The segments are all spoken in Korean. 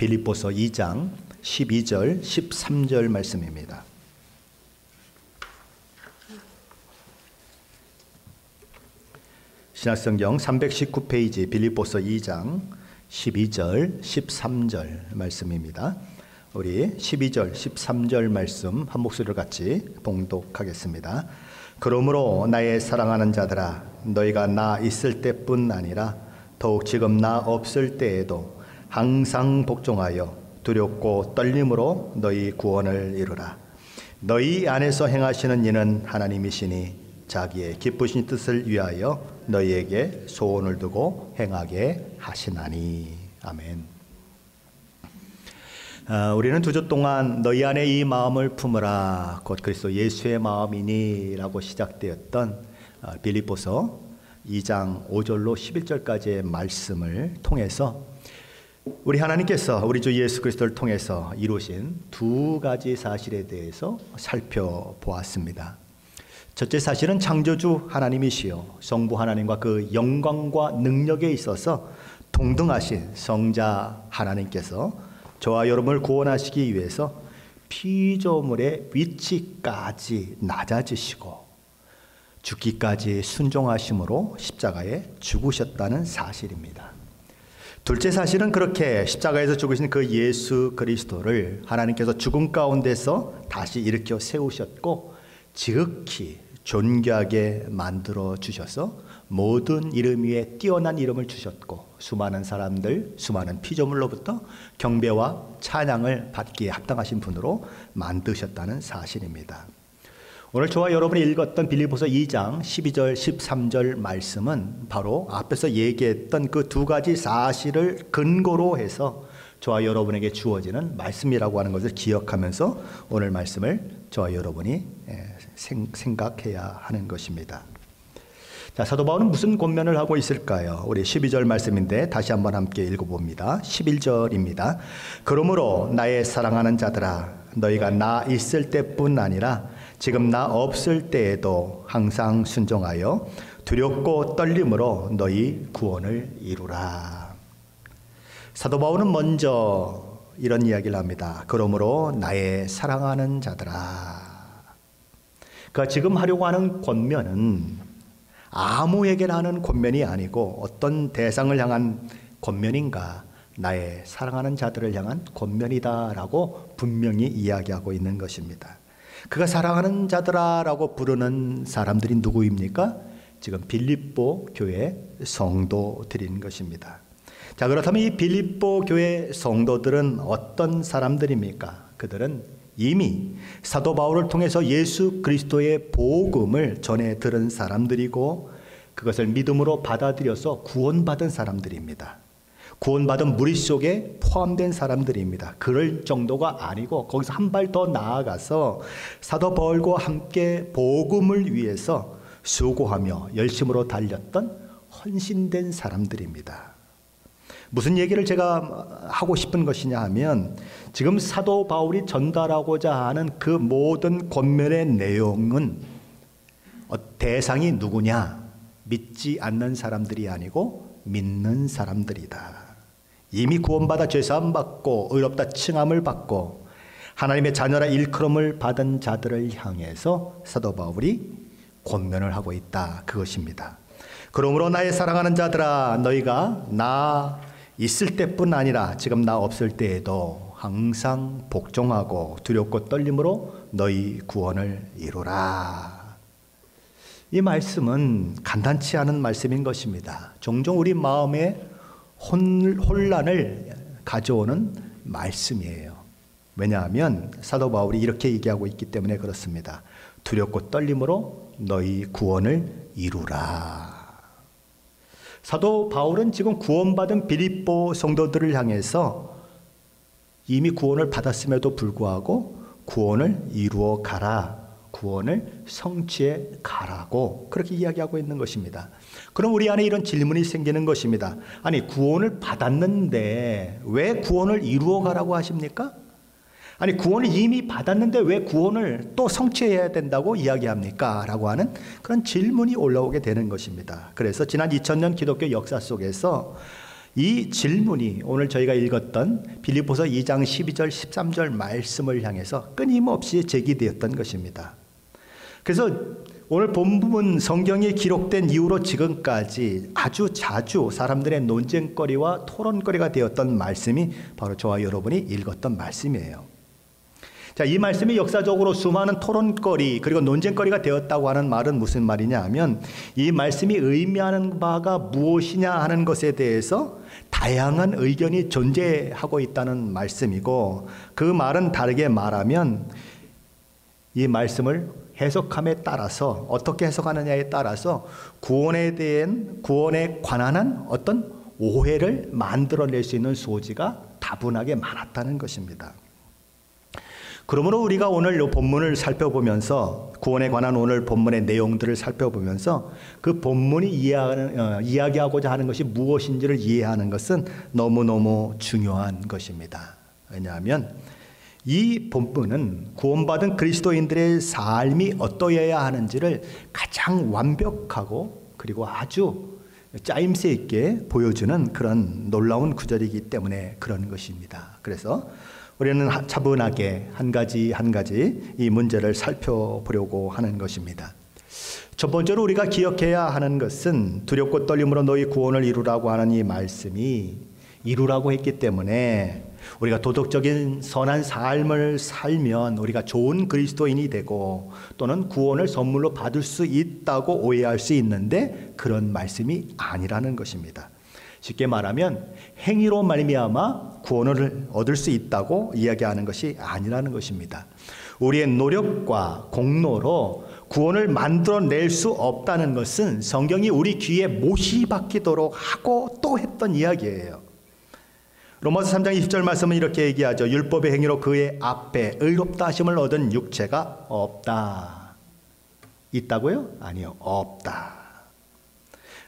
빌립보서 2장 12절 13절 말씀입니다. 신약성경 319페이지 빌립보서 2장 12절 13절 말씀입니다. 우리 12절 13절 말씀 한 목소리로 같이 봉독하겠습니다. 그러므로 나의 사랑하는 자들아, 너희가 나 있을 때뿐 아니라 더욱 지금 나 없을 때에도 항상 복종하여 두렵고 떨림으로 너희 구원을 이루라. 너희 안에서 행하시는 이는 하나님이시니 자기의 기쁘신 뜻을 위하여 너희에게 소원을 두고 행하게 하시나니. 아멘. 우리는 두 주 동안 너희 안에 이 마음을 품으라 곧 그리스도 예수의 마음이니 라고 시작되었던 빌립보서 2장 5절로 11절까지의 말씀을 통해서 우리 하나님께서 우리 주 예수 그리스도를 통해서 이루신 두 가지 사실에 대해서 살펴보았습니다. 첫째 사실은 창조주 하나님이시요 성부 하나님과 그 영광과 능력에 있어서 동등하신 성자 하나님께서 저와 여러분을 구원하시기 위해서 피조물의 위치까지 낮아지시고 죽기까지 순종하심으로 십자가에 죽으셨다는 사실입니다. 둘째 사실은 그렇게 십자가에서 죽으신 그 예수 그리스도를 하나님께서 죽음 가운데서 다시 일으켜 세우셨고 지극히 존귀하게 만들어 주셔서 모든 이름 위에 뛰어난 이름을 주셨고 수많은 사람들, 수많은 피조물로부터 경배와 찬양을 받기에 합당하신 분으로 만드셨다는 사실입니다. 오늘 저와 여러분이 읽었던 빌립보서 2장 12절 13절 말씀은 바로 앞에서 얘기했던 그 두 가지 사실을 근거로 해서 저와 여러분에게 주어지는 말씀이라고 하는 것을 기억하면서 오늘 말씀을 저와 여러분이 생각해야 하는 것입니다. 자, 사도 바울은 무슨 권면을 하고 있을까요? 우리 12절 말씀인데 다시 한번 함께 읽어봅니다. 11절입니다. 그러므로 나의 사랑하는 자들아, 너희가 나 있을 때뿐 아니라 지금 나 없을 때에도 항상 순종하여 두렵고 떨림으로 너희 구원을 이루라. 사도 바울은 먼저 이런 이야기를 합니다. 그러므로 나의 사랑하는 자들아. 그러니까 지금 하려고 하는 권면은 아무에게나 하는 권면이 아니고 어떤 대상을 향한 권면인가, 나의 사랑하는 자들을 향한 권면이다라고 분명히 이야기하고 있는 것입니다. 그가 사랑하는 자들아라고 부르는 사람들이 누구입니까? 지금 빌립보 교회 성도들인 것입니다. 자, 그렇다면 이 빌립보 교회 성도들은 어떤 사람들입니까? 그들은 이미 사도 바울을 통해서 예수 그리스도의 복음을 전해 들은 사람들이고 그것을 믿음으로 받아들여서 구원받은 사람들입니다. 구원받은 무리 속에 포함된 사람들입니다. 그럴 정도가 아니고 거기서 한 발 더 나아가서 사도 바울과 함께 복음을 위해서 수고하며 열심으로 달렸던 헌신된 사람들입니다. 무슨 얘기를 제가 하고 싶은 것이냐 하면 지금 사도 바울이 전달하고자 하는 그 모든 권면의 내용은 대상이 누구냐? 믿지 않는 사람들이 아니고 믿는 사람들이다. 이미 구원받아 죄사함 받고 의롭다 칭함을 받고 하나님의 자녀라 일컬음을 받은 자들을 향해서 사도 바울이 권면을 하고 있다. 그것입니다. 그러므로 나의 사랑하는 자들아, 너희가 나 있을 때뿐 아니라 지금 나 없을 때에도 항상 복종하고 두렵고 떨림으로 너희 구원을 이루라. 이 말씀은 간단치 않은 말씀인 것입니다. 종종 우리 마음에 혼란을 가져오는 말씀이에요. 왜냐하면 사도 바울이 이렇게 얘기하고 있기 때문에 그렇습니다. 두렵고 떨림으로 너희 구원을 이루라. 사도 바울은 지금 구원받은 빌립보 성도들을 향해서 이미 구원을 받았음에도 불구하고 구원을 이루어 가라, 구원을 성취해 가라고 그렇게 이야기하고 있는 것입니다. 그럼 우리 안에 이런 질문이 생기는 것입니다. 아니, 구원을 받았는데 왜 구원을 이루어 가라고 하십니까? 아니, 구원을 이미 받았는데 왜 구원을 또 성취해야 된다고 이야기합니까? 라고 하는 그런 질문이 올라오게 되는 것입니다. 그래서 지난 2000년 기독교 역사 속에서 이 질문이 오늘 저희가 읽었던 빌립보서 2장 12절 13절 말씀을 향해서 끊임없이 제기되었던 것입니다. 그래서 오늘 본문 성경에 기록된 이후로 지금까지 아주 자주 사람들의 논쟁거리와 토론거리가 되었던 말씀이 바로 저와 여러분이 읽었던 말씀이에요. 자, 이 말씀이 역사적으로 수많은 토론거리 그리고 논쟁거리가 되었다고 하는 말은 무슨 말이냐 하면 이 말씀이 의미하는 바가 무엇이냐 하는 것에 대해서 다양한 의견이 존재하고 있다는 말씀이고, 그 말은 다르게 말하면 이 말씀을 해석함에 따라서 어떻게 해석하느냐에 따라서 구원에 관한 어떤 오해를 만들어낼 수 있는 소지가 다분하게 많았다는 것입니다. 그러므로 우리가 오늘 이 본문을 살펴보면서 구원에 관한 오늘 본문의 내용들을 살펴보면서 그 본문이 이야기하고자 하는 것이 무엇인지를 이해하는 것은 너무너무 중요한 것입니다. 왜냐하면 이 본문은 구원받은 그리스도인들의 삶이 어떠해야 하는지를 가장 완벽하고 그리고 아주 짜임새 있게 보여주는 그런 놀라운 구절이기 때문에 그런 것입니다. 그래서 우리는 차분하게 한 가지 한 가지 이 문제를 살펴보려고 하는 것입니다. 첫 번째로 우리가 기억해야 하는 것은 두렵고 떨림으로 너희 구원을 이루라고 하는 이 말씀이 이루라고 했기 때문에 우리가 도덕적인 선한 삶을 살면 우리가 좋은 그리스도인이 되고 또는 구원을 선물로 받을 수 있다고 오해할 수 있는데 그런 말씀이 아니라는 것입니다. 쉽게 말하면 행위로 말미암아 구원을 얻을 수 있다고 이야기하는 것이 아니라는 것입니다. 우리의 노력과 공로로 구원을 만들어낼 수 없다는 것은 성경이 우리 귀에 못이 박히도록 하고 또 했던 이야기예요. 로마서 3장 20절 말씀은 이렇게 얘기하죠. 율법의 행위로 그의 앞에 의롭다 하심을 얻은 육체가 없다. 있다고요? 아니요, 없다.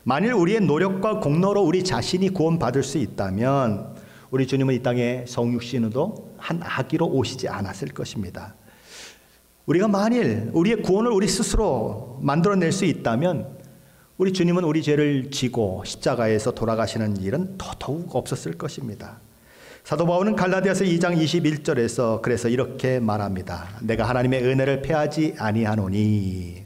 만일 우리의 노력과 공로로 우리 자신이 구원받을 수 있다면 우리 주님은 이 땅에 성육신으로 한 아기로 오시지 않았을 것입니다. 우리가 만일 우리의 구원을 우리 스스로 만들어낼 수 있다면 우리 주님은 우리 죄를 지고 십자가에서 돌아가시는 일은 더더욱 없었을 것입니다. 사도 바울은 갈라디아서 2장 21절에서 그래서 이렇게 말합니다. 내가 하나님의 은혜를 패하지 아니하노니.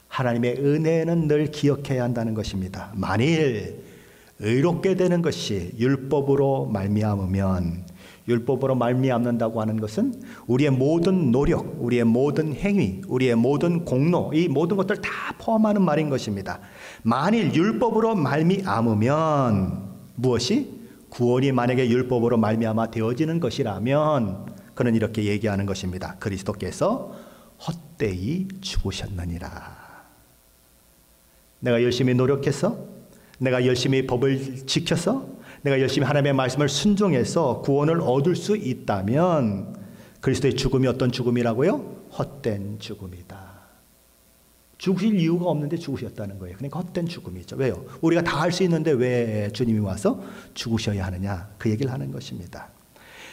하나님의 은혜는 늘 기억해야 한다는 것입니다. 만일 의롭게 되는 것이 율법으로 말미암으면, 율법으로 말미암는다고 하는 것은 우리의 모든 노력, 우리의 모든 행위, 우리의 모든 공로, 이 모든 것들 다 포함하는 말인 것입니다. 만일 율법으로 말미암으면 무엇이? 구원이 만약에 율법으로 말미암아 되어지는 것이라면 그는 이렇게 얘기하는 것입니다. 그리스도께서 헛되이 죽으셨느니라. 내가 열심히 노력해서, 내가 열심히 법을 지켜서, 내가 열심히 하나님의 말씀을 순종해서 구원을 얻을 수 있다면 그리스도의 죽음이 어떤 죽음이라고요? 헛된 죽음이다. 죽으실 이유가 없는데 죽으셨다는 거예요. 그러니까 헛된 죽음이죠. 왜요? 우리가 다 할 수 있는데 왜 주님이 와서 죽으셔야 하느냐? 그 얘기를 하는 것입니다.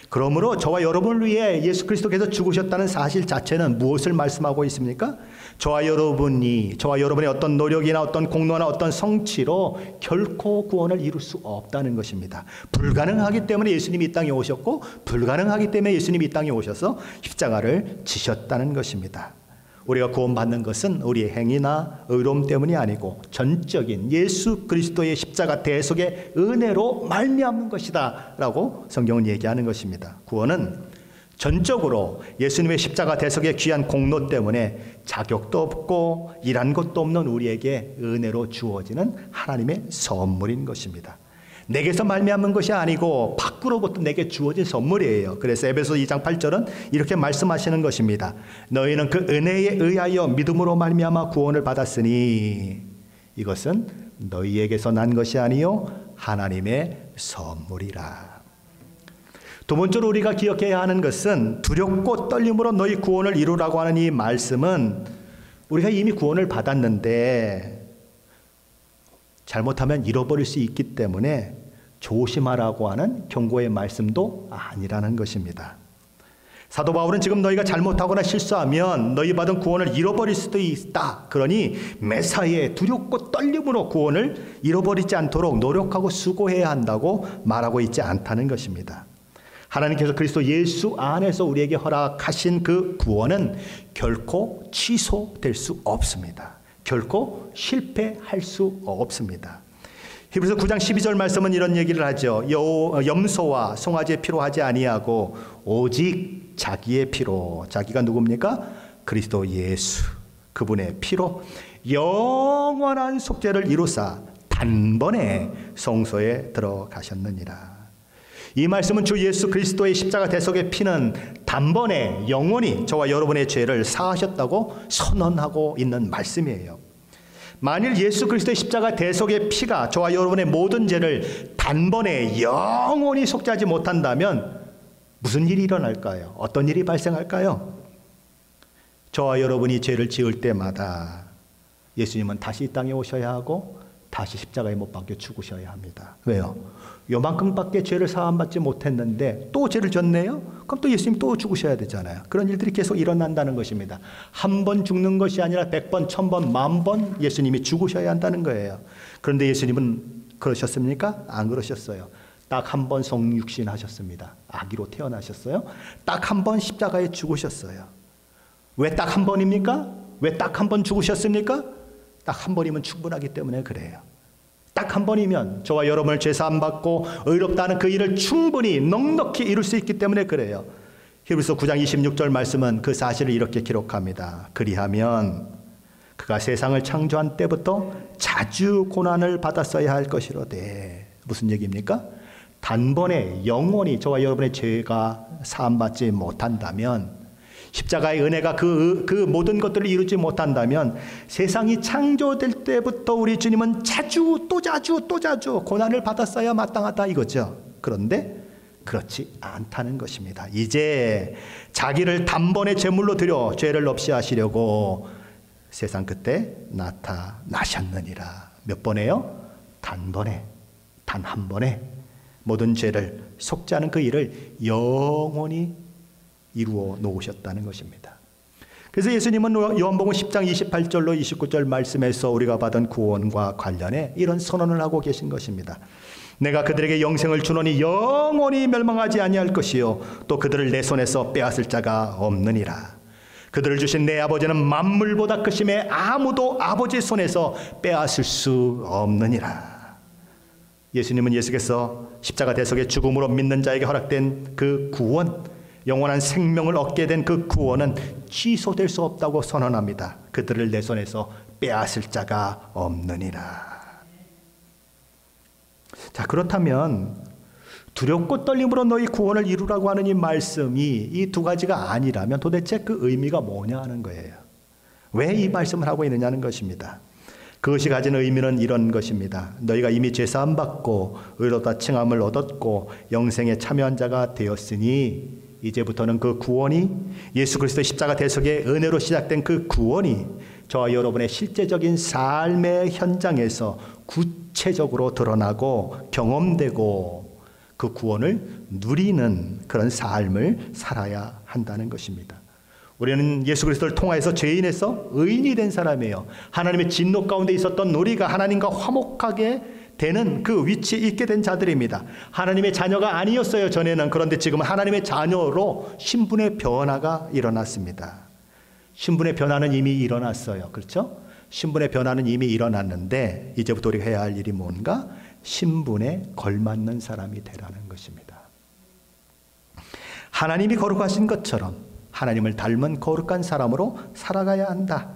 그러므로 저와 여러분을 위해 예수 그리스도께서 죽으셨다는 사실 자체는 무엇을 말씀하고 있습니까? 저와 여러분의 어떤 노력이나 어떤 공로나 어떤 성취로 결코 구원을 이룰 수 없다는 것입니다. 불가능하기 때문에 예수님이 이 땅에 오셨고, 불가능하기 때문에 예수님이 이 땅에 오셔서 십자가를 지셨다는 것입니다. 우리가 구원받는 것은 우리의 행위나 의로움 때문이 아니고 전적인 예수 그리스도의 십자가 대속의 은혜로 말미암는 것이다 라고 성경은 얘기하는 것입니다. 구원은 전적으로 예수님의 십자가 대속의 귀한 공로 때문에 자격도 없고 일한 것도 없는 우리에게 은혜로 주어지는 하나님의 선물인 것입니다. 내게서 말미암은 것이 아니고 밖으로부터 내게 주어진 선물이에요. 그래서 에베소 2장 8절은 이렇게 말씀하시는 것입니다. 너희는 그 은혜에 의하여 믿음으로 말미암아 구원을 받았으니 이것은 너희에게서 난 것이 아니요 하나님의 선물이라. 두 번째로 우리가 기억해야 하는 것은 두렵고 떨림으로 너희 구원을 이루라고 하는 이 말씀은 우리가 이미 구원을 받았는데 잘못하면 잃어버릴 수 있기 때문에 조심하라고 하는 경고의 말씀도 아니라는 것입니다. 사도 바울은 지금 너희가 잘못하거나 실수하면 너희 받은 구원을 잃어버릴 수도 있다. 그러니 매사에 두렵고 떨림으로 구원을 잃어버리지 않도록 노력하고 수고해야 한다고 말하고 있지 않다는 것입니다. 하나님께서 그리스도 예수 안에서 우리에게 허락하신 그 구원은 결코 취소될 수 없습니다. 결코 실패할 수 없습니다. 히브리서 9장 12절 말씀은 이런 얘기를 하죠. 염소와 송아지의 피로 하지 아니하고 오직 자기의 피로, 자기가 누굽니까? 그리스도 예수, 그분의 피로 영원한 속죄를 이루사 단번에 성소에 들어가셨느니라. 이 말씀은 주 예수 그리스도의 십자가 대속의 피는 단번에 영원히 저와 여러분의 죄를 사하셨다고 선언하고 있는 말씀이에요. 만일 예수 그리스도의 십자가 대속의 피가 저와 여러분의 모든 죄를 단번에 영원히 속죄하지 못한다면 무슨 일이 일어날까요? 어떤 일이 발생할까요? 저와 여러분이 죄를 지을 때마다 예수님은 다시 이 땅에 오셔야 하고 다시 십자가에 못 박혀 죽으셔야 합니다. 왜요? 요만큼밖에 죄를 사함받지 못했는데 또 죄를 졌네요? 그럼 또 예수님 또 죽으셔야 되잖아요. 그런 일들이 계속 일어난다는 것입니다. 한 번 죽는 것이 아니라 100번, 1000번, 10,000번 예수님이 죽으셔야 한다는 거예요. 그런데 예수님은 그러셨습니까? 안 그러셨어요. 딱 한 번 성육신 하셨습니다. 아기로 태어나셨어요. 딱 한 번 십자가에 죽으셨어요. 왜 딱 한 번입니까? 왜 딱 한 번 죽으셨습니까? 딱 한 번이면 충분하기 때문에 그래요. 딱 한 번이면 저와 여러분을 죄사함 받고 의롭다는 그 일을 충분히 넉넉히 이룰 수 있기 때문에 그래요. 히브리서 9장 26절 말씀은 그 사실을 이렇게 기록합니다. 그리하면 그가 세상을 창조한 때부터 자주 고난을 받았어야 할 것이로되. 무슨 얘기입니까? 단번에 영원히 저와 여러분의 죄가 사함받지 못한다면, 십자가의 은혜가 그 모든 것들을 이루지 못한다면 세상이 창조될 때부터 우리 주님은 자주 또 자주 고난을 받았어야 마땅하다 이거죠. 그런데 그렇지 않다는 것입니다. 이제 자기를 단번에 제물로 드려 죄를 없이 하시려고 세상 끝에 나타나셨느니라. 몇 번에요? 단번에, 단 한 번에 모든 죄를 속죄하는 그 일을 영원히 이루어 놓으셨다는 것입니다. 그래서 예수님은 요한복음 10장 28절로 29절 말씀에서 우리가 받은 구원과 관련해 이런 선언을 하고 계신 것입니다. 내가 그들에게 영생을 주노니 영원히 멸망하지 아니할 것이요 또 그들을 내 손에서 빼앗을 자가 없느니라. 그들을 주신 내 아버지는 만물보다 크심에 아무도 아버지 손에서 빼앗을 수 없느니라. 예수님은 예수께서 십자가 대속의 죽음으로 믿는 자에게 허락된 그 구원, 영원한 생명을 얻게 된 그 구원은 취소될 수 없다고 선언합니다. 그들을 내 손에서 빼앗을 자가 없느니라. 자, 그렇다면 두렵고 떨림으로 너희 구원을 이루라고 하는 이 말씀이 이 두 가지가 아니라면 도대체 그 의미가 뭐냐 하는 거예요. 왜 이 말씀을 하고 있느냐는 것입니다. 그것이 가진 의미는 이런 것입니다. 너희가 이미 죄사함 받고 의롭다 칭함을 얻었고 영생에 참여한 자가 되었으니 이제부터는 그 구원이, 예수 그리스도의 십자가 대속의 은혜로 시작된 그 구원이 저와 여러분의 실제적인 삶의 현장에서 구체적으로 드러나고 경험되고 그 구원을 누리는 그런 삶을 살아야 한다는 것입니다. 우리는 예수 그리스도를 통하여서 죄인에서 의인이 된 사람이에요. 하나님의 진노 가운데 있었던 우리가 하나님과 화목하게 되는 그 위치에 있게 된 자들입니다. 하나님의 자녀가 아니었어요, 전에는. 그런데 지금은 하나님의 자녀로 신분의 변화가 일어났습니다. 신분의 변화는 이미 일어났어요. 그렇죠? 신분의 변화는 이미 일어났는데 이제부터 우리가 해야 할 일이 뭔가? 신분에 걸맞는 사람이 되라는 것입니다. 하나님이 거룩하신 것처럼 하나님을 닮은 거룩한 사람으로 살아가야 한다.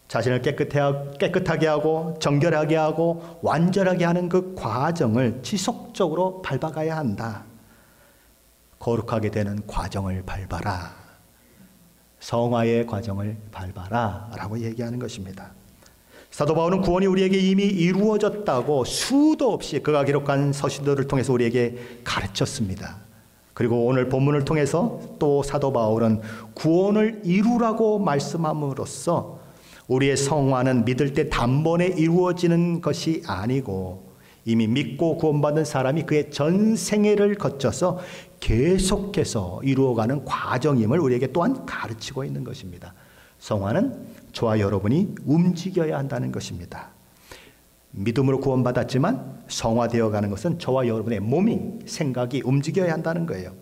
자신을 깨끗하게 하고 정결하게 하고 완전하게 하는 그 과정을 지속적으로 밟아가야 한다. 거룩하게 되는 과정을 밟아라. 성화의 과정을 밟아라 라고 얘기하는 것입니다. 사도 바울은 구원이 우리에게 이미 이루어졌다고 수도 없이 그가 기록한 서신들을 통해서 우리에게 가르쳤습니다. 그리고 오늘 본문을 통해서 또 사도 바울은 구원을 이루라고 말씀함으로써 우리의 성화는 믿을 때 단번에 이루어지는 것이 아니고 이미 믿고 구원받은 사람이 그의 전생애를 거쳐서 계속해서 이루어가는 과정임을 우리에게 또한 가르치고 있는 것입니다. 성화는 저와 여러분이 움직여야 한다는 것입니다. 믿음으로 구원받았지만 성화되어 가는 것은 저와 여러분의 몸이, 생각이 움직여야 한다는 거예요.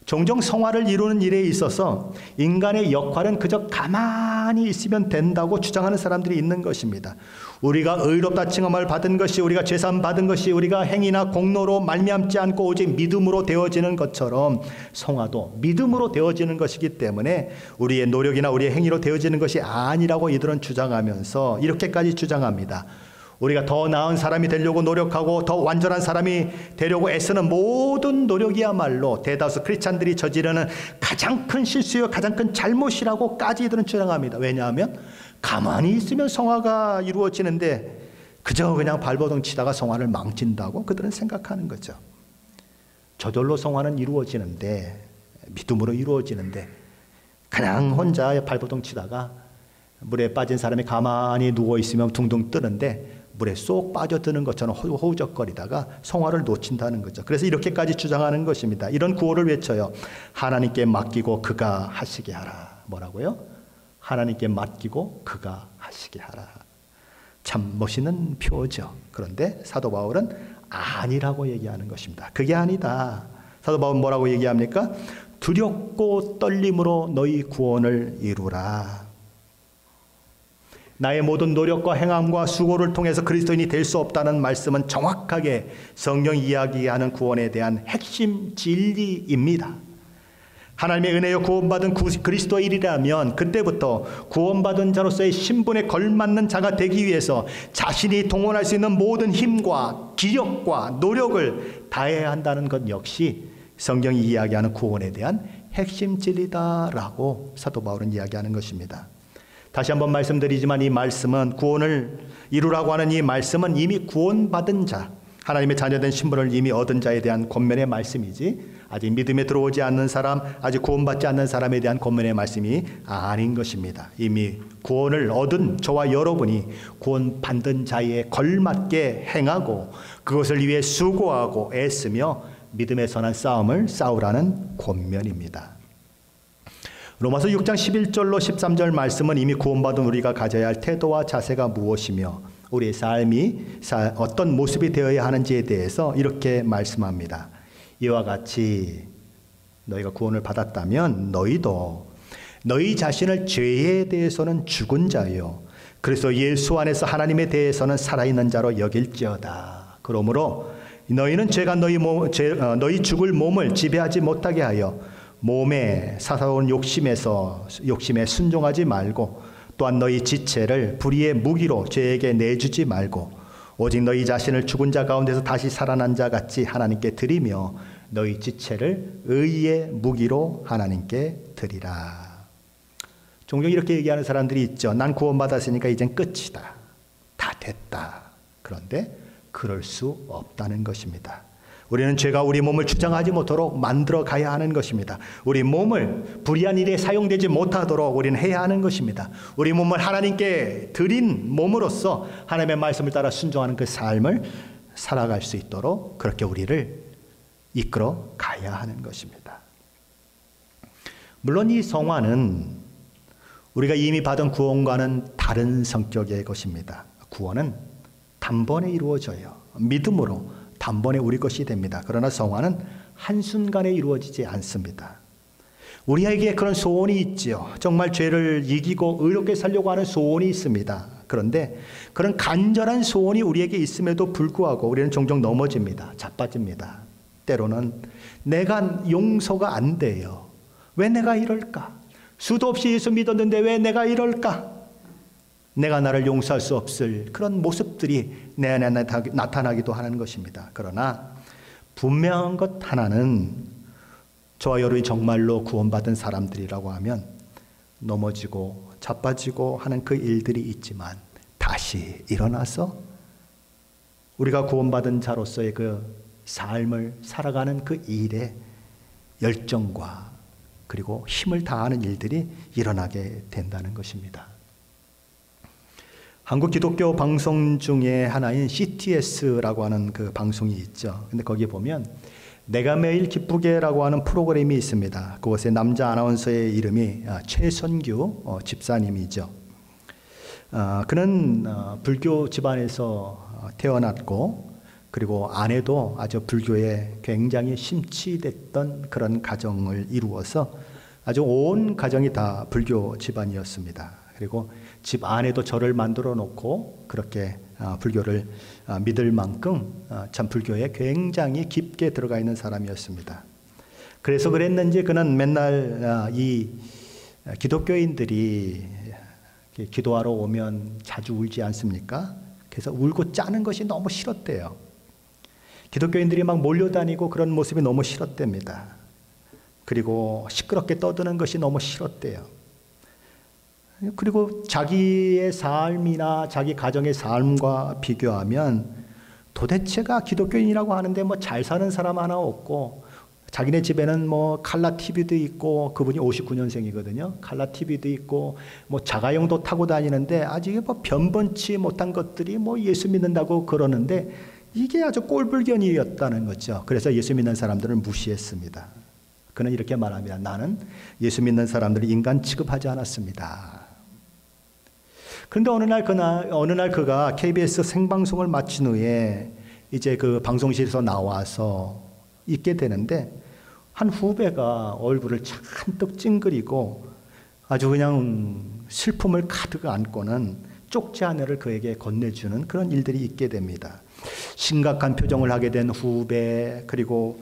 종종 성화를 이루는 일에 있어서 인간의 역할은 그저 가만히 있으면 된다고 주장하는 사람들이 있는 것입니다. 우리가 의롭다 칭함을 받은 것이, 우리가 죄사함 받은 것이 우리가 행위나 공로로 말미암지 않고 오직 믿음으로 되어지는 것처럼 성화도 믿음으로 되어지는 것이기 때문에 우리의 노력이나 우리의 행위로 되어지는 것이 아니라고 이들은 주장하면서 이렇게까지 주장합니다. 우리가 더 나은 사람이 되려고 노력하고 더 완전한 사람이 되려고 애쓰는 모든 노력이야말로 대다수 크리스찬들이 저지르는 가장 큰 실수요, 가장 큰 잘못이라고까지 이들은 주장합니다. 왜냐하면 가만히 있으면 성화가 이루어지는데 그저 그냥 발버둥 치다가 성화를 망친다고 그들은 생각하는 거죠. 저절로 성화는 이루어지는데, 믿음으로 이루어지는데 그냥 혼자 발버둥 치다가 물에 빠진 사람이 가만히 누워있으면 둥둥 뜨는데 물에 쏙 빠져드는 것처럼 허우적거리다가 성화를 놓친다는 거죠. 그래서 이렇게까지 주장하는 것입니다. 이런 구호를 외쳐요. 하나님께 맡기고 그가 하시게 하라. 뭐라고요? 하나님께 맡기고 그가 하시게 하라. 참 멋있는 표죠. 그런데 사도 바울은 아니라고 얘기하는 것입니다. 그게 아니다. 사도 바울은 뭐라고 얘기합니까? 두렵고 떨림으로 너희 구원을 이루라. 나의 모든 노력과 행함과 수고를 통해서 그리스도인이 될 수 없다는 말씀은 정확하게 성경이 이야기하는 구원에 대한 핵심 진리입니다. 하나님의 은혜여 구원받은 그리스도인이라면 그때부터 구원받은 자로서의 신분에 걸맞는 자가 되기 위해서 자신이 동원할 수 있는 모든 힘과 기력과 노력을 다해야 한다는 것 역시 성경이 이야기하는 구원에 대한 핵심 진리다라고 사도 바울은 이야기하는 것입니다. 다시 한번 말씀드리지만 이 말씀은, 구원을 이루라고 하는 이 말씀은 이미 구원받은 자, 하나님의 자녀된 신분을 이미 얻은 자에 대한 권면의 말씀이지 아직 믿음에 들어오지 않는 사람, 아직 구원받지 않는 사람에 대한 권면의 말씀이 아닌 것입니다. 이미 구원을 얻은 저와 여러분이 구원받은 자에 걸맞게 행하고 그것을 위해 수고하고 애쓰며 믿음의 선한 싸움을 싸우라는 권면입니다. 로마서 6장 11절로 13절 말씀은 이미 구원받은 우리가 가져야 할 태도와 자세가 무엇이며 우리의 삶이 어떤 모습이 되어야 하는지에 대해서 이렇게 말씀합니다. 이와 같이 너희가 구원을 받았다면 너희도 너희 자신을 죄에 대해서는 죽은 자요, 그래서 예수 안에서 하나님에 대해서는 살아있는 자로 여길지어다. 그러므로 너희는 죄가 너희 죽을 몸을 지배하지 못하게 하여 몸에 사사로운 욕심에 순종하지 말고, 또한 너희 지체를 불의의 무기로 죄에게 내주지 말고 오직 너희 자신을 죽은 자 가운데서 다시 살아난 자 같이 하나님께 드리며 너희 지체를 의의 무기로 하나님께 드리라. 종종 이렇게 얘기하는 사람들이 있죠. 난 구원받았으니까 이젠 끝이다, 다 됐다. 그런데 그럴 수 없다는 것입니다. 우리는 죄가 우리 몸을 주장하지 못하도록 만들어 가야 하는 것입니다. 우리 몸을 불의한 일에 사용되지 못하도록 우리는 해야 하는 것입니다. 우리 몸을 하나님께 드린 몸으로서 하나님의 말씀을 따라 순종하는 그 삶을 살아갈 수 있도록 그렇게 우리를 이끌어 가야 하는 것입니다. 물론 이 성화는 우리가 이미 받은 구원과는 다른 성격의 것입니다. 구원은 단번에 이루어져요. 믿음으로 단번에 우리 것이 됩니다. 그러나 성화는 한순간에 이루어지지 않습니다. 우리에게 그런 소원이 있지요. 정말 죄를 이기고 의롭게 살려고 하는 소원이 있습니다. 그런데 그런 간절한 소원이 우리에게 있음에도 불구하고 우리는 종종 넘어집니다. 자빠집니다. 때로는 내가 용서가 안 돼요. 왜 내가 이럴까? 수도 없이 예수 믿었는데 왜 내가 이럴까? 내가 나를 용서할 수 없을 그런 모습들이 내 안에 나타나기도 하는 것입니다. 그러나 분명한 것 하나는, 저와 여러분이 정말로 구원받은 사람들이라고 하면 넘어지고 자빠지고 하는 그 일들이 있지만 다시 일어나서 우리가 구원받은 자로서의 그 삶을 살아가는 그 일에 열정과 그리고 힘을 다하는 일들이 일어나게 된다는 것입니다. 한국 기독교 방송 중에 하나인 CTS라고 하는 그 방송이 있죠. 근데 거기에 보면 내가 매일 기쁘게라고 하는 프로그램이 있습니다. 그곳에 남자 아나운서의 이름이 최선규 집사님이죠. 그는 불교 집안에서 태어났고 그리고 아내도 아주 불교에 굉장히 심취됐던 그런 가정을 이루어서 아주 온 가정이 다 불교 집안이었습니다. 그리고 집 안에도 절을 만들어 놓고 그렇게 불교를 믿을 만큼 참 불교에 굉장히 깊게 들어가 있는 사람이었습니다. 그래서 그랬는지 그는 맨날 이 기독교인들이 기도하러 오면 자주 울지 않습니까? 그래서 울고 짜는 것이 너무 싫었대요. 기독교인들이 막 몰려다니고 그런 모습이 너무 싫었답니다. 그리고 시끄럽게 떠드는 것이 너무 싫었대요. 그리고 자기의 삶이나 자기 가정의 삶과 비교하면 도대체가 기독교인이라고 하는데 뭐 잘 사는 사람 하나 없고 자기네 집에는 뭐 칼라 TV도 있고 그분이 59년생이거든요. 칼라 TV도 있고 뭐 자가용도 타고 다니는데 아직 뭐 변변치 못한 것들이 뭐 예수 믿는다고 그러는데 이게 아주 꼴불견이었다는 거죠. 그래서 예수 믿는 사람들을 무시했습니다. 그는 이렇게 말합니다. 나는 예수 믿는 사람들을 인간 취급하지 않았습니다. 그런데 어느 날 그가 KBS 생방송을 마친 후에 이제 그 방송실에서 나와서 있게 되는데 한 후배가 얼굴을 잔뜩 찡그리고 아주 그냥 슬픔을 가득 안고는 쪽지 하나를 그에게 건네주는 그런 일들이 있게 됩니다. 심각한 표정을 하게 된 후배, 그리고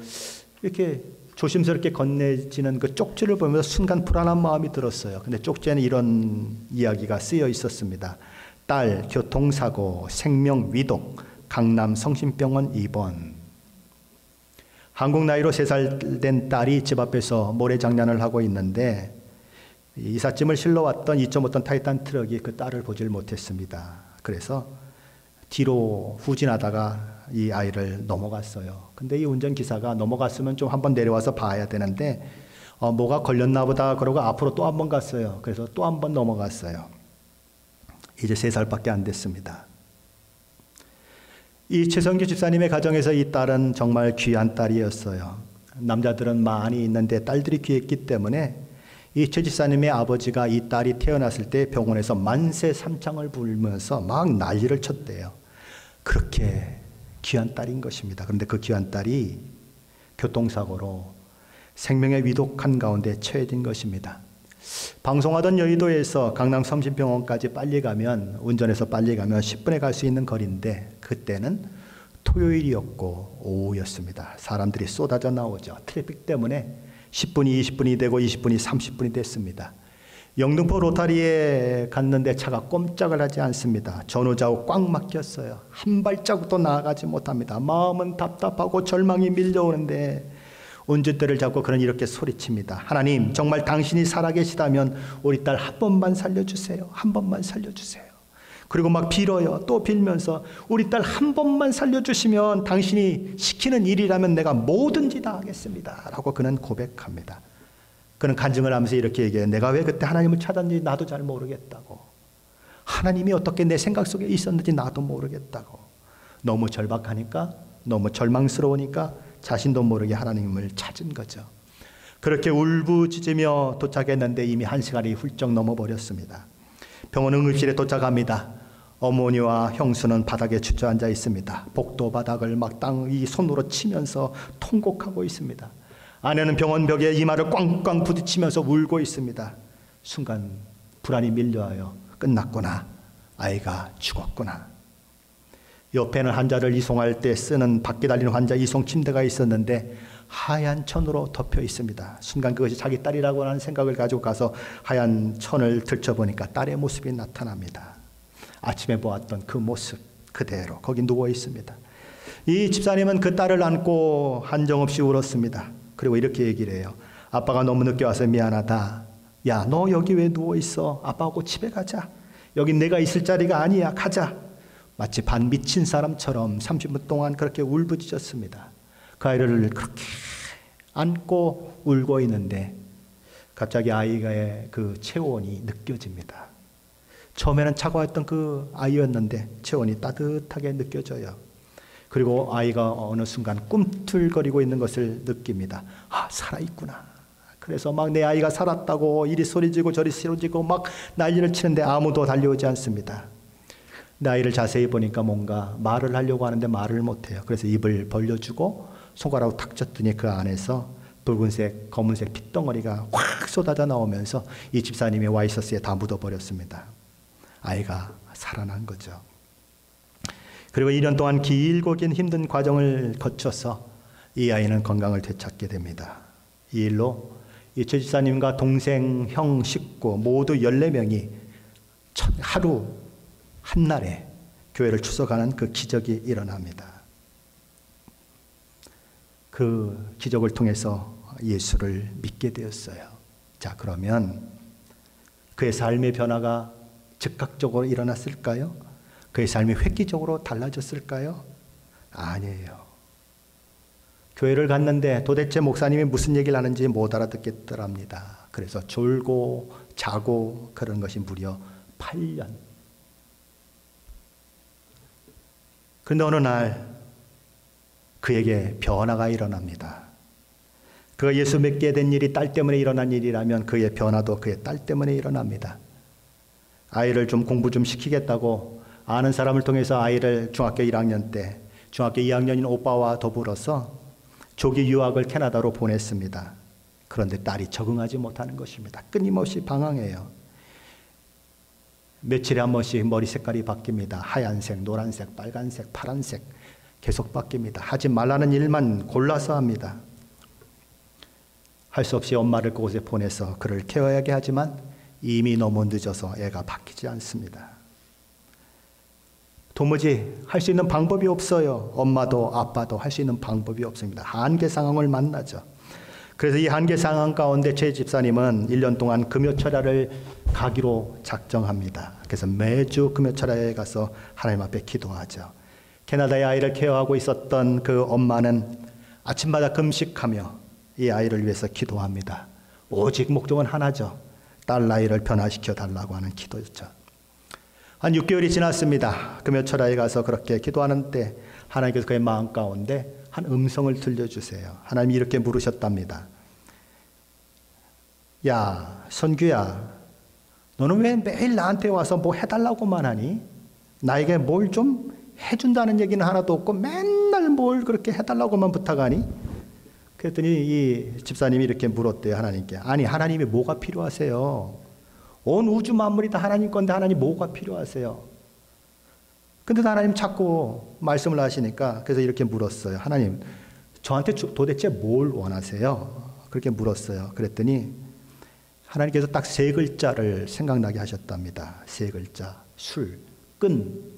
이렇게 조심스럽게 건네지는 그 쪽지를 보면서 순간 불안한 마음이 들었어요. 근데 쪽지에는 이런 이야기가 쓰여 있었습니다. 딸 교통사고 생명 위독 강남 성심병원 입원. 한국 나이로 3살 된 딸이 집 앞에서 모래장난을 하고 있는데 이삿짐을 실러왔던 2.5톤 타이탄 트럭이 그 딸을 보질 못했습니다. 그래서 뒤로 후진하다가 이 아이를 넘어갔어요. 근데 이 운전기사가 넘어갔으면 좀 한번 내려와서 봐야 되는데 뭐가 걸렸나 보다 그러고 앞으로 또 한 번 갔어요. 그래서 또 한 번 넘어갔어요. 이제 3살밖에 안 됐습니다. 이 최성규 집사님의 가정에서 이 딸은 정말 귀한 딸이었어요. 남자들은 많이 있는데 딸들이 귀했기 때문에 이 최 집사님의 아버지가 이 딸이 태어났을 때 병원에서 만세 삼창을 불면서 막 난리를 쳤대요. 그렇게 귀한 딸인 것입니다. 그런데 그 귀한 딸이 교통사고로 생명의 위독한 가운데 처해진 것입니다. 방송하던 여의도에서 강남 성심병원까지 빨리 가면 운전해서 빨리 가면 10분에 갈 수 있는 거리인데 그때는 토요일이었고 오후였습니다. 사람들이 쏟아져 나오죠. 트래픽 때문에 10분이 20분이 되고 20분이 30분이 됐습니다. 영등포 로타리에 갔는데 차가 꼼짝을 하지 않습니다. 전후좌우 꽉 막혔어요. 한 발자국도 나아가지 못합니다. 마음은 답답하고 절망이 밀려오는데 운전대를 잡고 그는 이렇게 소리칩니다. 하나님, 정말 당신이 살아계시다면 우리 딸 한 번만 살려주세요. 한 번만 살려주세요. 그리고 막 빌어요. 또 빌면서 우리 딸 한 번만 살려주시면 당신이 시키는 일이라면 내가 뭐든지 다 하겠습니다. 라고 그는 고백합니다. 그는 간증을 하면서 이렇게 얘기해요. 내가 왜 그때 하나님을 찾았는지 나도 잘 모르겠다고. 하나님이 어떻게 내 생각 속에 있었는지 나도 모르겠다고. 너무 절박하니까, 너무 절망스러우니까 자신도 모르게 하나님을 찾은 거죠. 그렇게 울부짖으며 도착했는데 이미 1시간이 훌쩍 넘어버렸습니다. 병원 응급실에 도착합니다. 어머니와 형수는 바닥에 주저앉아 있습니다. 복도 바닥을 막 땅 손으로 치면서 통곡하고 있습니다. 아내는 병원 벽에 이마를 꽝꽝 부딪히면서 울고 있습니다. 순간 불안이 밀려와요. 끝났구나. 아이가 죽었구나. 옆에는 환자를 이송할 때 쓰는 밖에 달리는 환자 이송 침대가 있었는데 하얀 천으로 덮여 있습니다. 순간 그것이 자기 딸이라고 하는 생각을 가지고 가서 하얀 천을 들춰보니까 딸의 모습이 나타납니다. 아침에 보았던 그 모습 그대로 거기 누워 있습니다. 이 집사님은 그 딸을 안고 한정없이 울었습니다. 그리고 이렇게 얘기를 해요. 아빠가 너무 늦게 와서 미안하다. 야, 너 여기 왜 누워 있어? 아빠하고 집에 가자. 여기 내가 있을 자리가 아니야. 가자. 마치 반 미친 사람처럼 30분 동안 그렇게 울부짖었습니다. 그 아이를 그렇게 안고 울고 있는데 갑자기 아이의 그 체온이 느껴집니다. 처음에는 차가웠던 그 아이였는데 체온이 따뜻하게 느껴져요. 그리고 아이가 어느 순간 꿈틀거리고 있는 것을 느낍니다. 아, 살아있구나. 그래서 막 내 아이가 살았다고 이리 소리지고 저리 소리지고 막 난리를 치는데 아무도 달려오지 않습니다. 내 아이를 자세히 보니까 뭔가 말을 하려고 하는데 말을 못해요. 그래서 입을 벌려주고 손가락으로 탁 쳤더니 그 안에서 붉은색, 검은색 핏덩어리가 확 쏟아져 나오면서 이 집사님이 와이셔츠에 다 묻어버렸습니다. 아이가 살아난 거죠. 그리고 2년 동안 길고 긴 힘든 과정을 거쳐서 이 아이는 건강을 되찾게 됩니다. 이 일로 이 최 집사님과 동생, 형, 식구 모두 14명이 하루 한날에 교회를 추석하는 그 기적이 일어납니다. 그 기적을 통해서 예수를 믿게 되었어요. 자, 그러면 그의 삶의 변화가 즉각적으로 일어났을까요? 그의 삶이 획기적으로 달라졌을까요? 아니에요. 교회를 갔는데 도대체 목사님이 무슨 얘기를 하는지 못 알아듣겠더랍니다. 그래서 졸고 자고 그런 것이 무려 8년. 그런데 어느 날 그에게 변화가 일어납니다. 그가 예수 믿게 된 일이 딸 때문에 일어난 일이라면 그의 변화도 그의 딸 때문에 일어납니다. 아이를 좀 공부 좀 시키겠다고 아는 사람을 통해서 아이를 중학교 1학년 때 중학교 2학년인 오빠와 더불어서 조기 유학을 캐나다로 보냈습니다. 그런데 딸이 적응하지 못하는 것입니다. 끊임없이 방황해요. 며칠에 한 번씩 머리 색깔이 바뀝니다. 하얀색, 노란색, 빨간색, 파란색 계속 바뀝니다. 하지 말라는 일만 골라서 합니다. 할 수 없이 엄마를 그곳에 보내서 그를 케어하게 하지만 이미 너무 늦어서 애가 바뀌지 않습니다. 도무지 할 수 있는 방법이 없어요. 엄마도 아빠도 할 수 있는 방법이 없습니다. 한계 상황을 만나죠. 그래서 이 한계 상황 가운데 최 집사님은 1년 동안 금요철야를 가기로 작정합니다. 그래서 매주 금요철야에 가서 하나님 앞에 기도하죠. 캐나다의 아이를 케어하고 있었던 그 엄마는 아침마다 금식하며 이 아이를 위해서 기도합니다. 오직 목적은 하나죠. 딸 나이를 변화시켜 달라고 하는 기도였죠. 한 6개월이 지났습니다. 금요철야에 가서 그렇게 기도하는 때 하나님께서 그의 마음 가운데 한 음성을 들려주세요. 하나님이 이렇게 물으셨답니다. 야, 선규야, 너는 왜 매일 나한테 와서 뭐 해달라고만 하니? 나에게 뭘 좀 해준다는 얘기는 하나도 없고 맨날 뭘 그렇게 해달라고만 부탁하니? 그랬더니 이 집사님이 이렇게 물었대요. 하나님께. 아니, 하나님이 뭐가 필요하세요? 온 우주 만물이 다 하나님 건데 하나님 뭐가 필요하세요? 근데 하나님 자꾸 말씀을 하시니까 그래서 이렇게 물었어요. 하나님, 저한테 도대체 뭘 원하세요? 그렇게 물었어요. 그랬더니 하나님께서 딱 3글자를 생각나게 하셨답니다. 3글자. 술, 끈,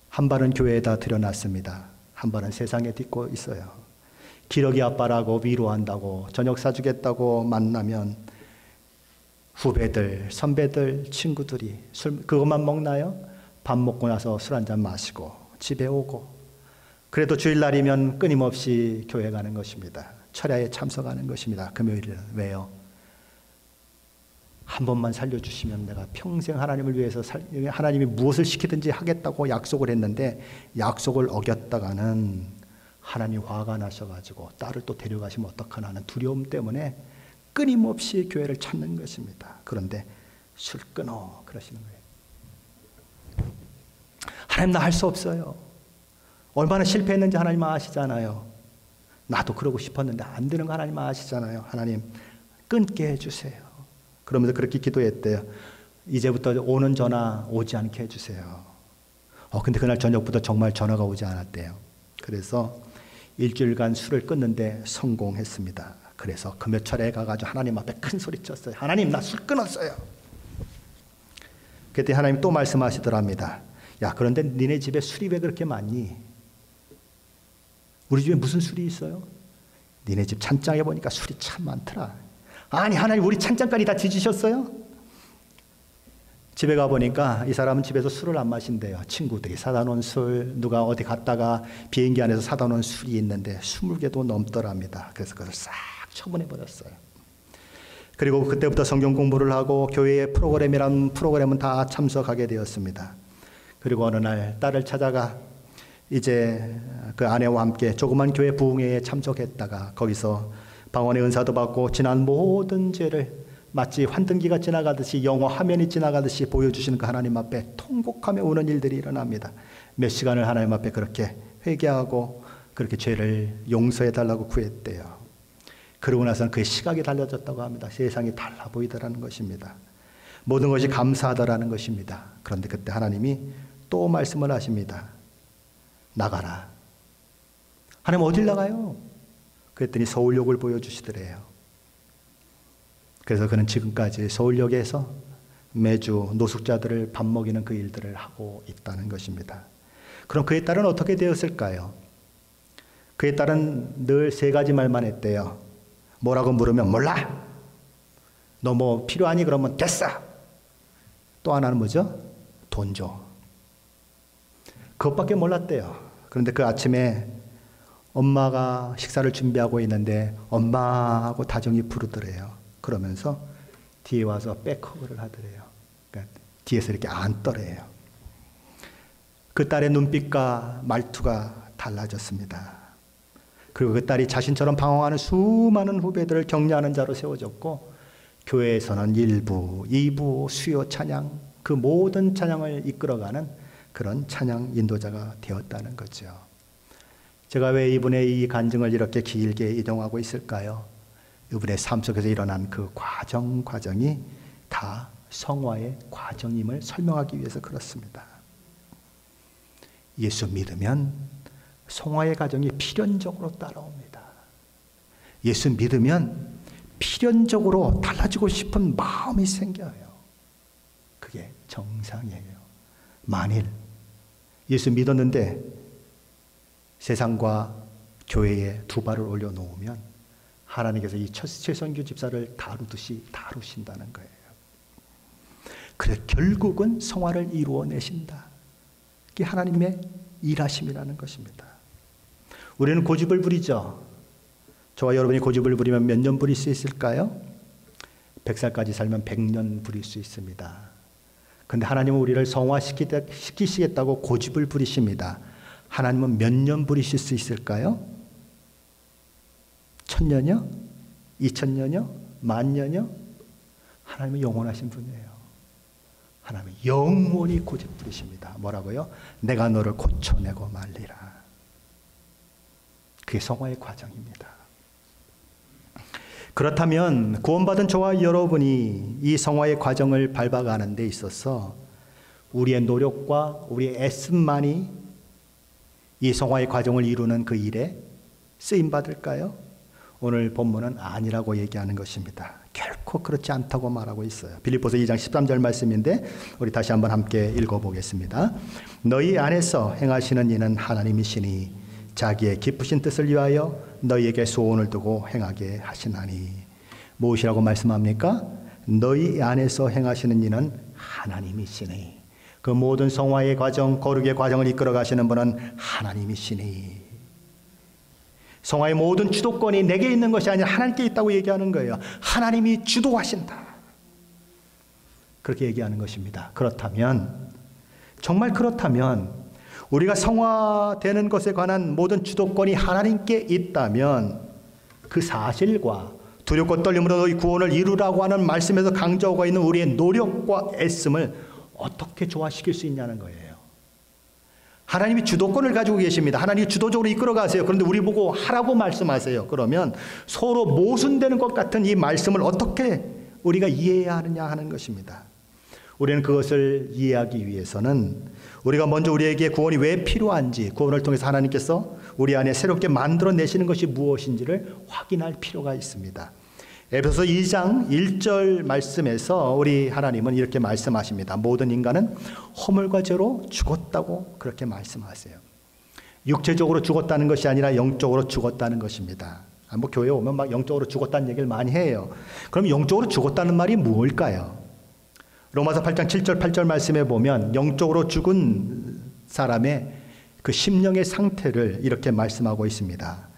한 발은 교회에다 들여놨습니다. 한 발은 세상에 딛고 있어요. 기러기 아빠라고 위로한다고 저녁 사주겠다고 만나면 후배들, 선배들, 친구들이 술 그것만 먹나요? 밥 먹고 나서 술 한잔 마시고 집에 오고 그래도 주일날이면 끊임없이 교회 가는 것입니다. 철야에 참석하는 것입니다. 금요일은. 왜요? 한 번만 살려주시면 내가 평생 하나님을 위해서 하나님이 무엇을 시키든지 하겠다고 약속을 했는데 약속을 어겼다가는 하나님 화가 나셔가지고 딸을 또 데려가시면 어떡하나 하는 두려움 때문에 끊임없이 교회를 찾는 것입니다. 그런데 술 끊어 그러시는 거예요. 하나님 나 할 수 없어요. 얼마나 실패했는지 하나님 아시잖아요. 나도 그러고 싶었는데 안 되는 거 하나님 아시잖아요. 하나님 끊게 해주세요. 그러면서 그렇게 기도했대요. 이제부터 오는 전화 오지 않게 해주세요. 근데 그날 저녁부터 정말 전화가 오지 않았대요. 그래서 일주일간 술을 끊는데 성공했습니다. 그래서 금요철에 가가지고 하나님 앞에 큰 소리 쳤어요. 하나님 나 술 끊었어요. 그때 하나님 또 말씀하시더랍니다. 야, 그런데 니네 집에 술이 왜 그렇게 많니? 우리 집에 무슨 술이 있어요? 니네 집 찬장에 보니까 술이 참 많더라. 아니 하나님 우리 찬장까지 다 뒤지셨어요? 집에 가보니까 이 사람은 집에서 술을 안 마신대요. 친구들이 사다 놓은 술, 누가 어디 갔다가 비행기 안에서 사다 놓은 술이 있는데 20개도 넘더랍니다. 그래서 그걸 싹 처분해버렸어요. 그리고 그때부터 성경 공부를 하고 교회의 프로그램이란 프로그램은 다 참석하게 되었습니다. 그리고 어느 날 딸을 찾아가 이제 그 아내와 함께 조그만 교회 부흥회에 참석했다가 거기서 방언의 은사도 받고 지난 모든 죄를 마치 환등기가 지나가듯이 영화 화면이 지나가듯이 보여주시는 그 하나님 앞에 통곡하며 우는 일들이 일어납니다. 몇 시간을 하나님 앞에 그렇게 회개하고 그렇게 죄를 용서해 달라고 구했대요. 그러고 나서는 그의 시각이 달라졌다고 합니다. 세상이 달라 보이더라는 것입니다. 모든 것이 감사하더라는 것입니다. 그런데 그때 하나님이 또 말씀을 하십니다. 나가라. 하나님 어딜 나가요? 그랬더니 서울역을 보여주시더래요. 그래서 그는 지금까지 서울역에서 매주 노숙자들을 밥 먹이는 그 일들을 하고 있다는 것입니다. 그럼 그의 딸은 어떻게 되었을까요? 그의 딸은 늘 세 가지 말만 했대요. 뭐라고 물으면 몰라. 너 뭐 필요하니? 그러면 됐어. 또 하나는 뭐죠? 돈 줘. 그것밖에 몰랐대요. 그런데 그 아침에 엄마가 식사를 준비하고 있는데 엄마 하고 다정히 부르더래요. 그러면서 뒤에 와서 백허그를 하더래요. 그러니까 뒤에서 이렇게 안더래요. 그 딸의 눈빛과 말투가 달라졌습니다. 그리고 그 딸이 자신처럼 방황하는 수많은 후배들을 격려하는 자로 세워졌고 교회에서는 1부, 2부, 수요 찬양 그 모든 찬양을 이끌어가는 그런 찬양 인도자가 되었다는 거죠. 제가 왜 이분의 이 간증을 이렇게 길게 이동하고 있을까요? 이분의 삶 속에서 일어난 그 과정이 다 성화의 과정임을 설명하기 위해서 그렇습니다. 예수 믿으면 성화의 과정이 필연적으로 따라옵니다. 예수 믿으면 필연적으로 달라지고 싶은 마음이 생겨요. 그게 정상이에요. 만일 예수 믿었는데 세상과 교회에 두 발을 올려놓으면 하나님께서 이 최선규 집사를 다루듯이 다루신다는 거예요. 그래서 결국은 성화를 이루어내신다. 그게 하나님의 일하심이라는 것입니다. 우리는 고집을 부리죠. 저와 여러분이 고집을 부리면 몇 년 부릴 수 있을까요? 100살까지 살면 100년 부릴 수 있습니다. 그런데 하나님은 우리를 성화시키시겠다고 고집을 부리십니다. 하나님은 몇 년 부리실 수 있을까요? 1000년이요? 2000년이요? 10,000년이요? 하나님은 영원하신 분이에요. 하나님은 영원히 고집 부리십니다. 뭐라고요? 내가 너를 고쳐내고 말리라. 그게 성화의 과정입니다. 그렇다면 구원받은 저와 여러분이 이 성화의 과정을 밟아가는 데 있어서 우리의 노력과 우리의 애씀만이 이 성화의 과정을 이루는 그 일에 쓰임받을까요? 오늘 본문은 아니라고 얘기하는 것입니다. 결코 그렇지 않다고 말하고 있어요. 빌립보서 2장 13절 말씀인데 우리 다시 한번 함께 읽어보겠습니다. 너희 안에서 행하시는 이는 하나님이시니 자기의 기쁘신 뜻을 위하여 너희에게 소원을 두고 행하게 하시나니. 무엇이라고 말씀합니까? 너희 안에서 행하시는 이는 하나님이시니. 그 모든 성화의 과정, 거룩의 과정을 이끌어 가시는 분은 하나님이시니. 성화의 모든 주도권이 내게 있는 것이 아니라 하나님께 있다고 얘기하는 거예요. 하나님이 주도하신다. 그렇게 얘기하는 것입니다. 그렇다면, 정말 그렇다면 우리가 성화되는 것에 관한 모든 주도권이 하나님께 있다면 그 사실과 두렵고 떨림으로 너희 구원을 이루라고 하는 말씀에서 강조하고 있는 우리의 노력과 애씀을 어떻게 조화시킬 수 있냐는 거예요. 하나님이 주도권을 가지고 계십니다. 하나님이 주도적으로 이끌어 가세요. 그런데 우리 보고 하라고 말씀하세요. 그러면 서로 모순되는 것 같은 이 말씀을 어떻게 우리가 이해해야 하느냐 하는 것입니다. 우리는 그것을 이해하기 위해서는 우리가 먼저 우리에게 구원이 왜 필요한지, 구원을 통해서 하나님께서 우리 안에 새롭게 만들어내시는 것이 무엇인지를 확인할 필요가 있습니다. 에베소서 2장 1절 말씀에서 우리 하나님은 이렇게 말씀하십니다. 모든 인간은 허물과 죄로 죽었다고 그렇게 말씀하세요. 육체적으로 죽었다는 것이 아니라 영적으로 죽었다는 것입니다. 뭐 교회에 오면 막 영적으로 죽었다는 얘기를 많이 해요. 그럼 영적으로 죽었다는 말이 무엇일까요? 로마서 8장 7절 8절 말씀에 보면 영적으로 죽은 사람의 그 심령의 상태를 이렇게 말씀하고 있습니다.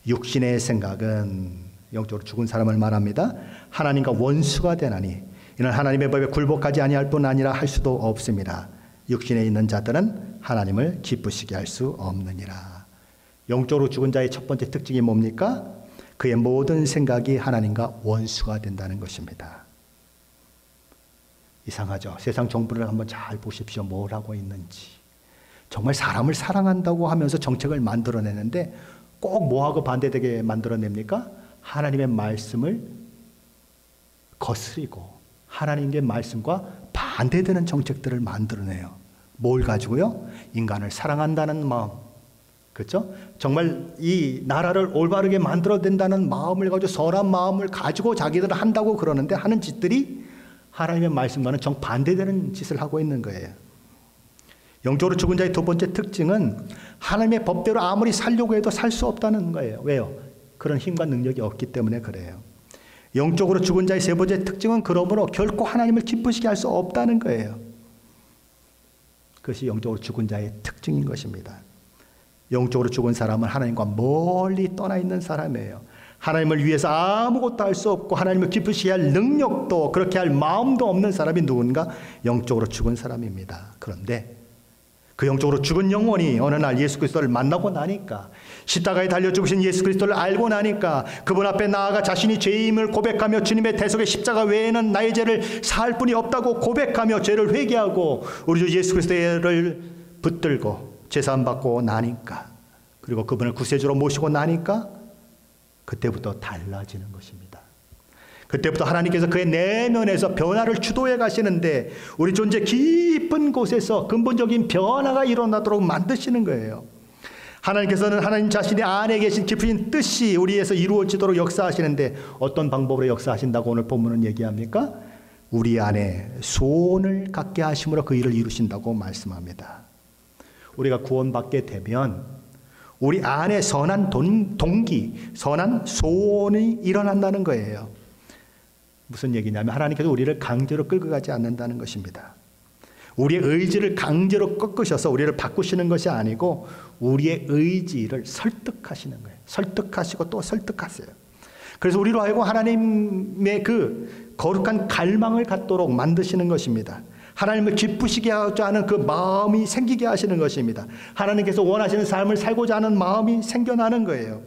육신의 생각은, 영적으로 죽은 사람을 말합니다. 하나님과 원수가 되나니 이는 하나님의 법에 굴복하지 아니할 뿐 아니라 할 수도 없습니다. 육신에 있는 자들은 하나님을 기쁘시게 할 수 없느니라. 영적으로 죽은 자의 첫 번째 특징이 뭡니까? 그의 모든 생각이 하나님과 원수가 된다는 것입니다. 이상하죠? 세상 정부를 한번 잘 보십시오. 뭘 하고 있는지. 정말 사람을 사랑한다고 하면서 정책을 만들어내는데 꼭 뭐하고 반대되게 만들어냅니까? 하나님의 말씀을 거스리고 하나님의 말씀과 반대되는 정책들을 만들어내요. 뭘 가지고요? 인간을 사랑한다는 마음. 그렇죠? 정말 이 나라를 올바르게 만들어낸다는 마음을 가지고 선한 마음을 가지고 자기들은 한다고 그러는데 하는 짓들이 하나님의 말씀과는 정반대되는 짓을 하고 있는 거예요. 영적으로 죽은 자의 두 번째 특징은 하나님의 법대로 아무리 살려고 해도 살 수 없다는 거예요. 왜요? 그런 힘과 능력이 없기 때문에 그래요. 영적으로 죽은 자의 세 번째 특징은 그러므로 결코 하나님을 기쁘시게 할 수 없다는 거예요. 그것이 영적으로 죽은 자의 특징인 것입니다. 영적으로 죽은 사람은 하나님과 멀리 떠나 있는 사람이에요. 하나님을 위해서 아무것도 할 수 없고 하나님을 기쁘시게 할 능력도 그렇게 할 마음도 없는 사람이 누군가? 영적으로 죽은 사람입니다. 그런데 그 영적으로 죽은 영혼이 어느 날 예수 그리스도를 만나고 나니까, 십자가에 달려 죽으신 예수 그리스도를 알고 나니까, 그분 앞에 나아가 자신이 죄임을 고백하며 주님의 대속의 십자가 외에는 나의 죄를 사할 분이 없다고 고백하며 죄를 회개하고 우리 주 예수 그리스도를 붙들고 제사함 받고 나니까, 그리고 그분을 구세주로 모시고 나니까 그때부터 달라지는 것입니다. 그때부터 하나님께서 그의 내면에서 변화를 주도해 가시는데 우리 존재 깊은 곳에서 근본적인 변화가 일어나도록 만드시는 거예요. 하나님께서는 하나님 자신의 안에 계신 깊으신 뜻이 우리에서 이루어지도록 역사하시는데 어떤 방법으로 역사하신다고 오늘 본문은 얘기합니까? 우리 안에 소원을 갖게 하심으로 그 일을 이루신다고 말씀합니다. 우리가 구원받게 되면 우리 안에 선한 동기, 선한 소원이 일어난다는 거예요. 무슨 얘기냐면 하나님께서 우리를 강제로 끌고 가지 않는다는 것입니다. 우리의 의지를 강제로 꺾으셔서 우리를 바꾸시는 것이 아니고 우리의 의지를 설득하시는 거예요. 설득하시고 또 설득하세요. 그래서 우리로 하여금 하나님의 그 거룩한 갈망을 갖도록 만드시는 것입니다. 하나님을 기쁘시게 하고자 하는 그 마음이 생기게 하시는 것입니다. 하나님께서 원하시는 삶을 살고자 하는 마음이 생겨나는 거예요.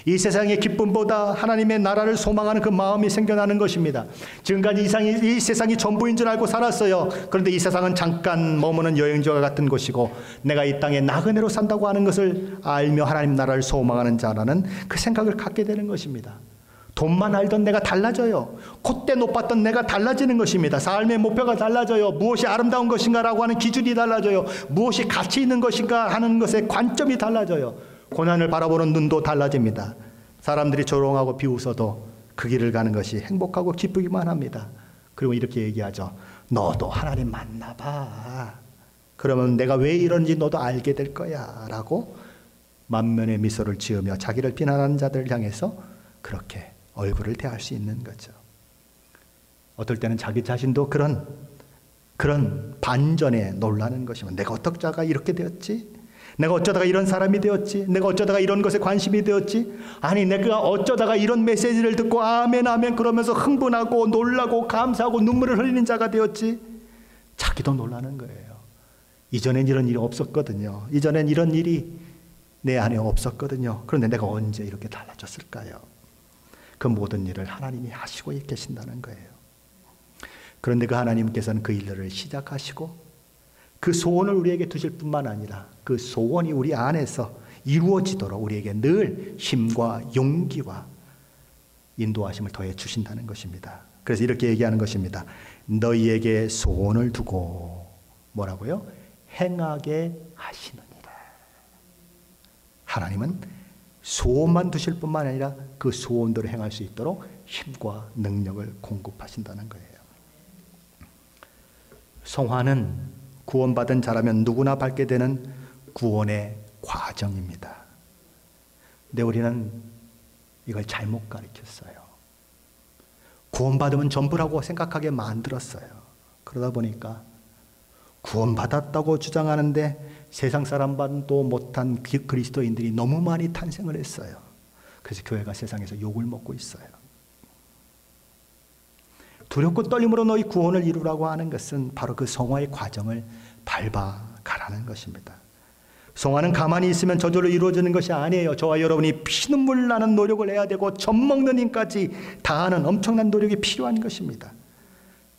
이 세상의 기쁨보다 하나님의 나라를 소망하는 그 마음이 생겨나는 것입니다. 지금까지 이 세상이 전부인 줄 알고 살았어요. 그런데 이 세상은 잠깐 머무는 여행지와 같은 곳이고 내가 이 땅에 나그네로 산다고 하는 것을 알며 하나님 나라를 소망하는 자라는 그 생각을 갖게 되는 것입니다. 돈만 알던 내가 달라져요. 콧대 높았던 내가 달라지는 것입니다. 삶의 목표가 달라져요. 무엇이 아름다운 것인가라고 하는 기준이 달라져요. 무엇이 가치 있는 것인가 하는 것의 관점이 달라져요. 고난을 바라보는 눈도 달라집니다. 사람들이 조롱하고 비웃어도 그 길을 가는 것이 행복하고 기쁘기만 합니다. 그리고 이렇게 얘기하죠. 너도 하나님 만나봐. 그러면 내가 왜 이런지 너도 알게 될 거야 라고 만면의 미소를 지으며 자기를 비난하는 자들을 향해서 그렇게 얼굴을 대할 수 있는 거죠. 어떨 때는 자기 자신도 그런 반전에 놀라는 것이면 내가 어쩌다가 이렇게 되었지? 내가 어쩌다가 이런 사람이 되었지? 내가 어쩌다가 이런 것에 관심이 되었지? 아니 내가 어쩌다가 이런 메시지를 듣고 아멘 아멘 그러면서 흥분하고 놀라고 감사하고 눈물을 흘리는 자가 되었지? 자기도 놀라는 거예요. 이전엔 이런 일이 없었거든요. 이전엔 이런 일이 내 안에 없었거든요. 그런데 내가 언제 이렇게 달라졌을까요? 그 모든 일을 하나님이 하시고 계신다는 거예요. 그런데 그 하나님께서는 그 일들을 시작하시고 그 소원을 우리에게 두실 뿐만 아니라 그 소원이 우리 안에서 이루어지도록 우리에게 늘 힘과 용기와 인도하심을 더해 주신다는 것입니다. 그래서 이렇게 얘기하는 것입니다. 너희에게 소원을 두고 뭐라고요? 행하게 하시느니라. 하나님은 소원만 두실 뿐만 아니라 그 소원대로 행할 수 있도록 힘과 능력을 공급하신다는 거예요. 성화는 구원받은 자라면 누구나 밟게 되는 구원의 과정입니다. 근데 우리는 이걸 잘못 가르쳤어요. 구원받으면 전부라고 생각하게 만들었어요. 그러다 보니까 구원받았다고 주장하는데 세상 사람만도 못한 그리스도인들이 너무 많이 탄생을 했어요. 그래서 교회가 세상에서 욕을 먹고 있어요. 두렵고 떨림으로 너희 구원을 이루라고 하는 것은 바로 그 성화의 과정을 밟아가라는 것입니다. 성화는 가만히 있으면 저절로 이루어지는 것이 아니에요. 저와 여러분이 피눈물 나는 노력을 해야 되고 젖먹는 힘까지 다하는 엄청난 노력이 필요한 것입니다.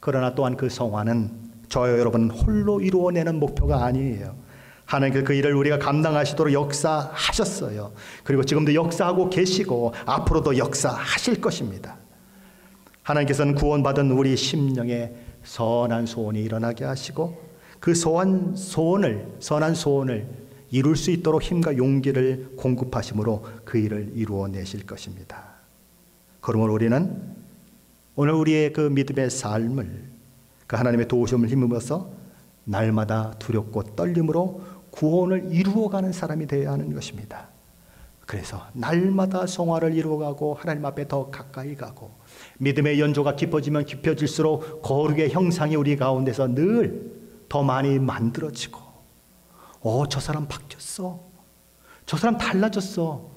그러나 또한 그 성화는 저와 여러분 홀로 이루어내는 목표가 아니에요. 하나님께서 그 일을 우리가 감당하시도록 역사하셨어요. 그리고 지금도 역사하고 계시고 앞으로도 역사하실 것입니다. 하나님께서는 구원받은 우리 심령에 선한 소원이 일어나게 하시고 그 선한 소원을 이룰 수 있도록 힘과 용기를 공급하심으로 그 일을 이루어내실 것입니다. 그러므로 우리는 오늘 우리의 그 믿음의 삶을 그 하나님의 도우심을 힘입어서 날마다 두렵고 떨림으로 구원을 이루어가는 사람이 되어야 하는 것입니다. 그래서 날마다 성화를 이루어가고 하나님 앞에 더 가까이 가고 믿음의 연조가 깊어지면 깊어질수록 거룩의 형상이 우리 가운데서 늘 더 많이 만들어지고 저 사람 바뀌었어. 저 사람 달라졌어.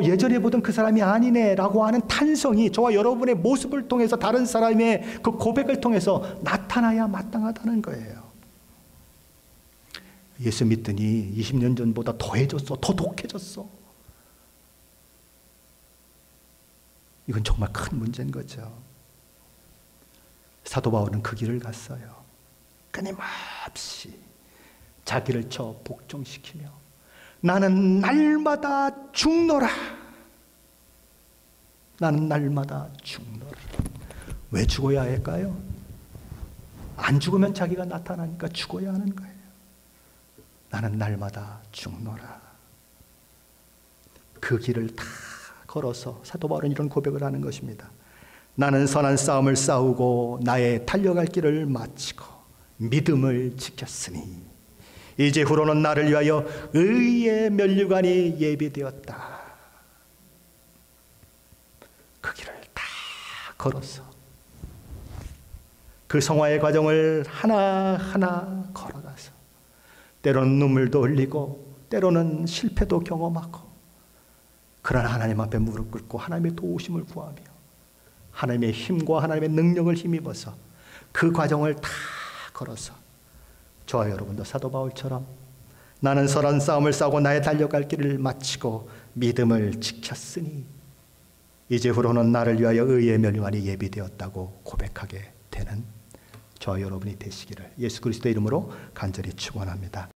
예전에 보던 그 사람이 아니네 라고 하는 탄성이 저와 여러분의 모습을 통해서 다른 사람의 그 고백을 통해서 나타나야 마땅하다는 거예요. 예수 믿더니 20년 전보다 더해졌어. 더 독해졌어. 이건 정말 큰 문제인 거죠. 사도 바울은 그 길을 갔어요. 끊임없이 자기를 복종시키며 나는 날마다 죽노라. 나는 날마다 죽노라. 왜 죽어야 할까요? 안 죽으면 자기가 나타나니까 죽어야 하는 거예요. 나는 날마다 죽노라. 그 길을 다 걸어서 사도 바울은 이런 고백을 하는 것입니다. 나는 선한 싸움을 싸우고 나의 달려갈 길을 마치고 믿음을 지켰으니 이제 후로는 나를 위하여 의의 면류관이 예비되었다. 그 길을 다 걸어서 그 성화의 과정을 하나하나 걸어가서 때로는 눈물도 흘리고 때로는 실패도 경험하고 그러나 하나님 앞에 무릎 꿇고 하나님의 도우심을 구하며 하나님의 힘과 하나님의 능력을 힘입어서 그 과정을 다 걸어서 저와 여러분도 사도 바울처럼 나는 선한 싸움을 싸우고 나의 달려갈 길을 마치고 믿음을 지켰으니 이제 후로는 나를 위하여 의의 면류관이 예비되었다고 고백하게 되는 저와 여러분이 되시기를 예수 그리스도의 이름으로 간절히 축원합니다.